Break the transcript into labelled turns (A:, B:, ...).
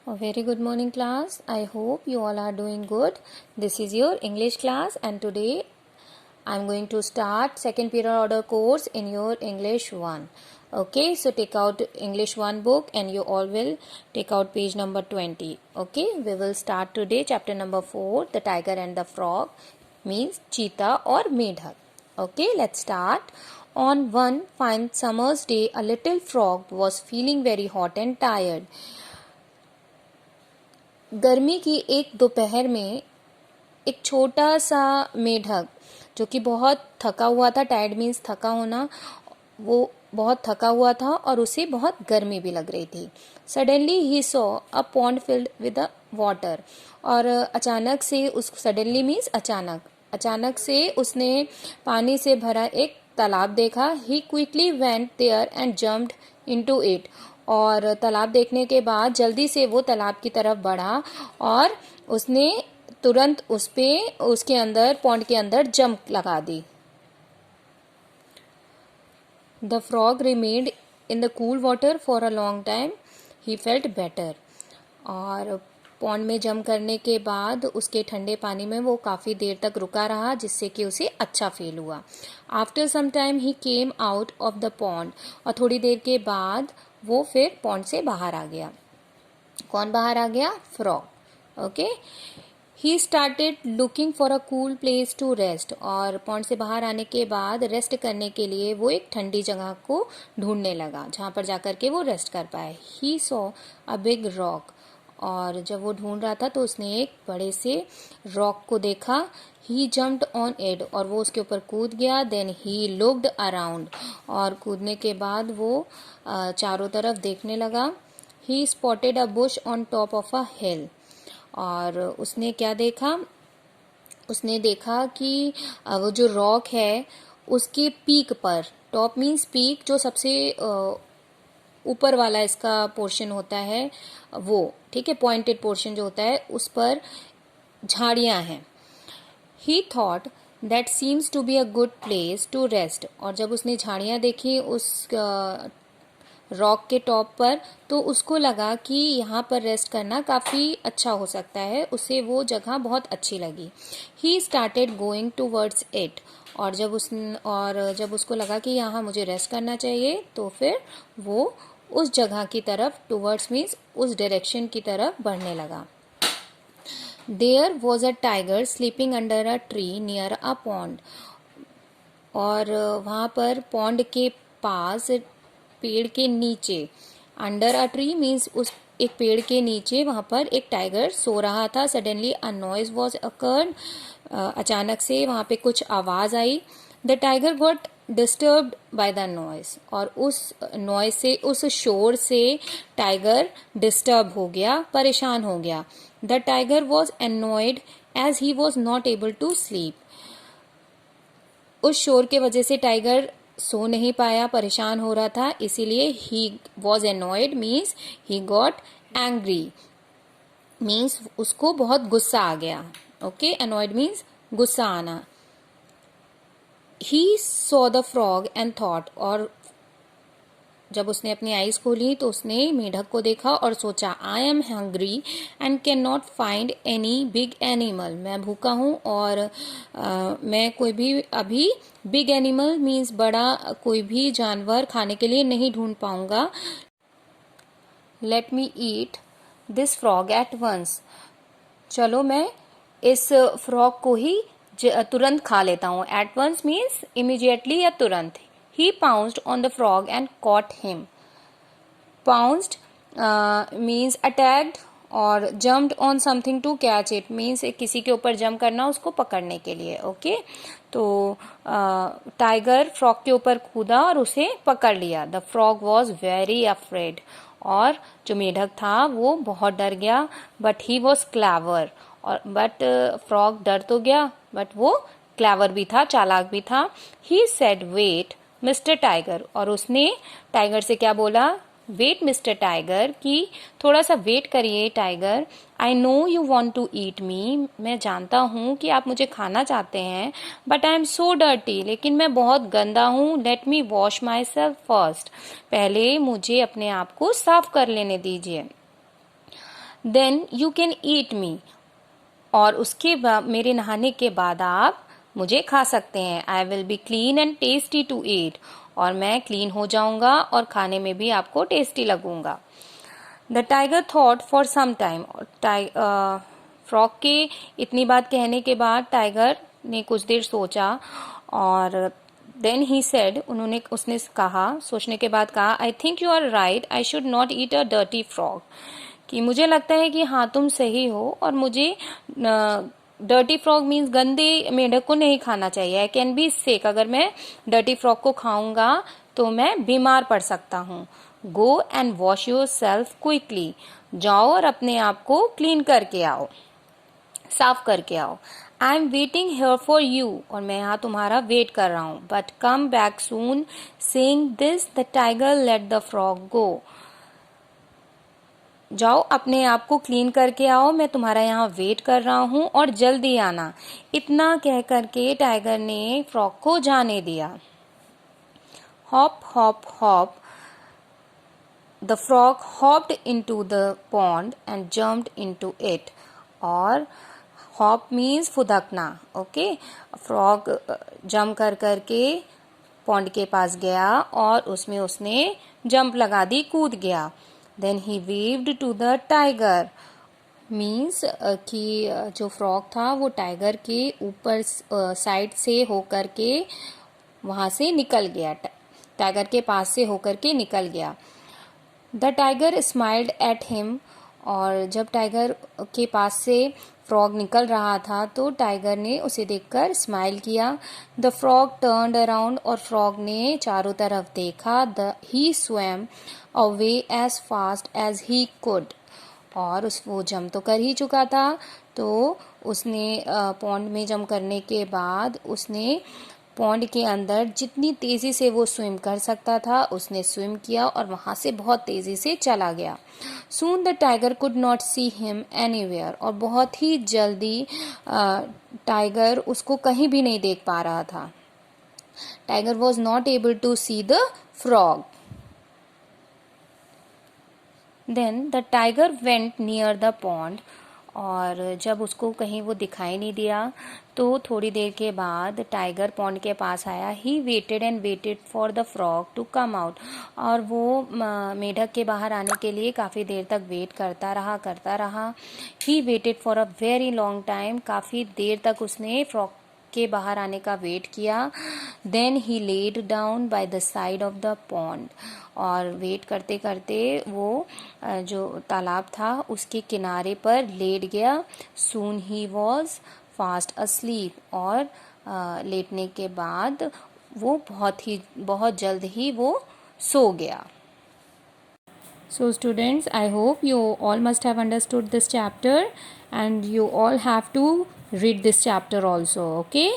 A: A very good morning class. I hope you all are doing good. This is your English class and today I am going to start second period order course in your English 1. Okay, so take out English 1 book and you all will take out page number 20. Okay, we will start today chapter number 4, the tiger and the frog, means cheetah or medhak. Okay, let's start. On one fine summer's day, a little frog was feeling very hot and tired. गर्मी की एक दोपहर में एक छोटा सा मेढक जो कि बहुत थका हुआ था, टायर्ड मीन्स थका होना, वो बहुत थका हुआ था और उसे बहुत गर्मी भी लग रही थी. Suddenly he saw a pond filled with a water. और अचानक से सडनली मीन्स अचानक से उसने पानी से भरा एक तालाब देखा. He quickly went there and jumped into it. और तालाब देखने के बाद जल्दी से वो तालाब की तरफ बढ़ा और उसने तुरंत उसके अंदर पॉन्ड के अंदर जंप लगा दी. The frog remained in the cool water for a long time. He felt better. और पॉन्ड में जंप करने के बाद उसके ठंडे पानी में वो काफ़ी देर तक रुका रहा, जिससे कि उसे अच्छा फील हुआ. After some time he came out of the pond. और थोड़ी देर के बाद वो फिर पॉन्ड से बाहर आ गया. कौन बाहर आ गया? Frog. Okay. He started looking for a cool place to rest. और पॉन्ड से बाहर आने के बाद रेस्ट करने के लिए वो एक ठंडी जगह को ढूंढने लगा जहाँ पर जाकर के वो रेस्ट कर पाए. He saw a big rock. और जब वो ढूंढ रहा था तो उसने एक बड़े से रॉक को देखा. He jumped on it. और वो उसके ऊपर कूद गया. Then he looked around. और कूदने के बाद वो चारों तरफ देखने लगा. He spotted a bush on top of a hill. और उसने क्या देखा? उसने देखा कि वो जो रॉक है उसके पीक पर, टॉप मीन्स पीक, जो सबसे ऊपर वाला इसका पोर्शन होता है वो, ठीक है, पॉइंटेड पोर्शन जो होता है उस पर झाड़ियां हैं. He thought that seems to be a good place to rest. और जब उसने झाड़ियां देखी उस रॉक के टॉप पर तो उसको लगा कि यहाँ पर रेस्ट करना काफ़ी अच्छा हो सकता है. उसे वो जगह बहुत अच्छी लगी. He started going towards it. और जब उसको लगा कि यहाँ मुझे रेस्ट करना चाहिए तो फिर वो उस जगह की तरफ, टूवर्ड्स मीन्स उस डायरेक्शन की तरफ बढ़ने लगा. There was a tiger sleeping under a tree near a pond. और वहाँ पर पॉन्ड के पास, पेड़ के नीचे, अंडर अ ट्री मीन्स उस एक पेड़ के नीचे वहाँ पर एक टाइगर सो रहा था. Suddenly a noise was occurred. अचानक से वहाँ पे कुछ आवाज़ आई. The tiger got disturbed by the noise. और उस नॉइज से, उस शोर से टाइगर डिस्टर्ब हो गया, परेशान हो गया. The tiger was annoyed as he was not able to sleep. उस शोर के वजह से टाइगर सो नहीं पाया, परेशान हो रहा था, इसीलिए he was annoyed means he got angry, means उसको बहुत गुस्सा आ गया. ओके, एनॉयड मीन्स गुस्सा आना. He saw the frog and thought. और जब उसने अपनी आईज खोली तो उसने मेढक को देखा और सोचा, I am hungry and can not find any big animal. मैं भूखा हूँ और मैं कोई भी अभी बिग एनिमल मीन्स बड़ा कोई भी जानवर खाने के लिए नहीं ढूंढ पाऊंगा. Let me eat this frog at once. चलो मैं इस फ्रॉग को ही तुरंत खा लेता हूँ. एट वंस मीन्स इमीडिएटली या तुरंत. He pounced on the frog and caught him. Pounced means attacked और jumped on something to catch it means किसी के ऊपर जंप करना उसको पकड़ने के लिए. ओके, तो टाइगर फ्रॉग के ऊपर कूदा और उसे पकड़ लिया. The frog was very afraid. और जो मेढक था वो बहुत डर गया. But he was clever. और बट फ्रॉग डर तो गया बट वो क्लेवर भी था, चालाक भी था. He said wait mister tiger. और उसने टाइगर से क्या बोला? वेट मिस्टर टाइगर, कि थोड़ा सा वेट करिए tiger. I know you want to eat me. मैं जानता हूँ कि आप मुझे खाना चाहते हैं. But I am so dirty. लेकिन मैं बहुत गंदा हूँ. Let me wash myself first. पहले मुझे अपने आप को साफ कर लेने दीजिए. Then you can eat me, और उसके बाद मेरे नहाने के बाद आप मुझे खा सकते हैं। I will be clean and tasty to eat, और मैं क्लीन हो जाऊंगा और खाने में भी आपको टेस्टी लगूंगा। The tiger thought for some time, frog के इतनी बात कहने के बाद टाइगर ने कुछ देर सोचा, और देन ही सेड, उसने कहा, सोचने के बाद कहा, I think you are right, I should not eat a dirty frog, कि मुझे लगता है कि हाँ तुम सही हो, और मुझे डर्टी फ्रॉग मीन्स गंदे मेढक को नहीं खाना चाहिए। आई कैन बी सिक, अगर मैं डर्टी फ्रॉग को खाऊंगा तो मैं बीमार पड़ सकता हूँ। Go and wash your self quickly, जाओ और अपने आप को क्लीन करके आओ, साफ करके आओ। I am waiting here for you, और मैं यहाँ तुम्हारा वेट कर रहा हूँ। But come back soon. Saying this the tiger let the frog go, जाओ अपने आप को क्लीन करके आओ, मैं तुम्हारा यहाँ वेट कर रहा हूँ और जल्दी आना। इतना कह करके टाइगर ने फ्रॉग को जाने दिया। Hop hop hop, the frog hopped into the pond and jumped into it, और हॉप मीन्स फुदकना, ओके। फ्रॉग जंप कर करके पॉन्ड के पास गया और उसमें उसने जंप लगा दी, कूद गया। Then he waved to the tiger, means कि जो फ्रॉग था वो टाइगर के ऊपर साइड से होकर के वहां से निकल गया, टाइगर के पास से होकर के निकल गया। The tiger smiled at him, और जब टाइगर के पास से फ्रॉग निकल रहा था तो टाइगर ने उसे देखकर स्माइल किया। द फ्रॉग टर्न्ड अराउंड, और फ्रॉग ने चारों तरफ देखा। He swam away as fast as he could, और वो जंप तो कर ही चुका था, तो उसने पॉन्ड में जंप करने के बाद उसने पॉन्ड के अंदर जितनी तेज़ी से वो स्विम कर सकता था उसने स्विम किया, और वहाँ से बहुत तेज़ी से चला गया। Soon the tiger could not see him anywhere, और बहुत ही जल्दी टाइगर उसको कहीं भी नहीं देख पा रहा था। Tiger was not able to see the frog. Then the tiger went near the pond, और जब उसको कहीं वो दिखाई नहीं दिया तो थोड़ी देर के बाद टाइगर पॉन्ड के पास आया। He waited and waited for the frog to come out, और वो मेढक के बाहर आने के लिए काफ़ी देर तक वेट करता रहा। He waited for a very long time, काफ़ी देर तक उसने फ्रॉग के बाहर आने का वेट किया। Then he laid down by the side of the pond, और वेट करते करते वो जो तालाब था उसके किनारे पर लेट गया। सून ही वॉज फास्ट अस्लीप, और लेटने के बाद वो बहुत जल्द ही वो सो गया। So students, I hope you all must have understood this chapter, and you all have to read this chapter also, okay?